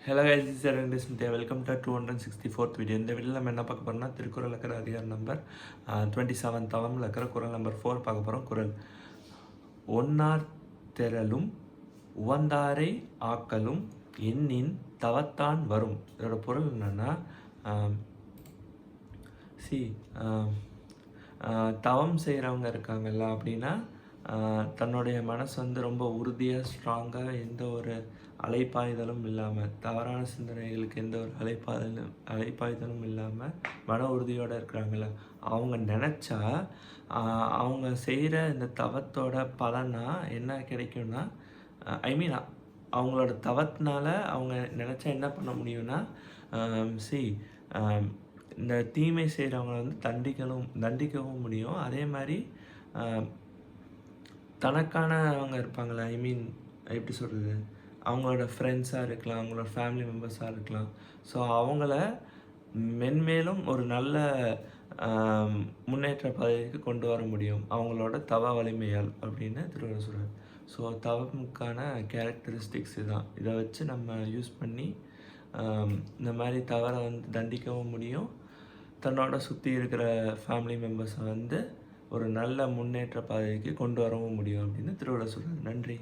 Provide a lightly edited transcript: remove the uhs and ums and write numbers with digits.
Hello guys, this is Aravind Smithya. Welcome to 264th video. இந்த வீடியோவில் நம்ம என்ன பார்க்க போகிறோம்னா, திருக்குறள் இருக்கிற அதிகாரம் நம்பர் 27 தவமில் இருக்கிற குறள் நம்பர் 4 பார்க்க போகிறோம். குறள் ஒன்னார் திரளும் உவந்தாரை ஆக்கலும் எண்ணின் தவத்தான் வரும். இதோட பொருள் என்னென்னா, தவம் செய்கிறவங்க இருக்காங்கல்ல அப்படின்னா, தன்னுடைய மனசு வந்து ரொம்ப உறுதியாக ஸ்ட்ராங்காக எந்த ஒரு அலைப்பாய்தலும் இல்லாமல், தவறான சிந்தனைகளுக்கு எந்த ஒரு அலைப்பாய்தலும் இல்லாமல் மன உறுதியோடு இருக்கிறாங்கள, அவங்க நினச்சா அவங்க செய்கிற இந்த தவத்தோட பலனாக என்ன கிடைக்கும்னா, அவங்களோட தவத்தினால அவங்க நினச்சா என்ன பண்ண முடியும்னா, இந்த தீமை செய்கிறவங்களை வந்து தண்டிக்கவும் முடியும். அதே மாதிரி தனக்கானவங்க இருப்பாங்களே, எப்படி சொல்கிறது, அவங்களோட ஃப்ரெண்ட்ஸாக இருக்கலாம், அவங்களோட ஃபேமிலி மெம்பர்ஸாக இருக்கலாம். ஸோ அவங்கள மென்மேலும் ஒரு நல்ல முன்னேற்ற பதவிக்கு கொண்டு வர முடியும் அவங்களோட தவ வலிமையால் அப்படின்னு திருவள்ளுவர் சொல்கிறார். ஸோ தவமுக்கான கேரக்டரிஸ்டிக்ஸ் இதுதான். இதை வச்சு நம்ம யூஸ் பண்ணி இந்த மாதிரி தவறை வந்து தண்டிக்கவும் முடியும், தன்னோட சுற்றி இருக்கிற ஃபேமிலி மெம்பர்ஸை வந்து ஒரு நல்ல முன்னேற்ற பாதைக்கு கொண்டு வரவும் முடியும் அப்படின்னு திருவள்ளுவர் சொல்கிறார். நன்றி.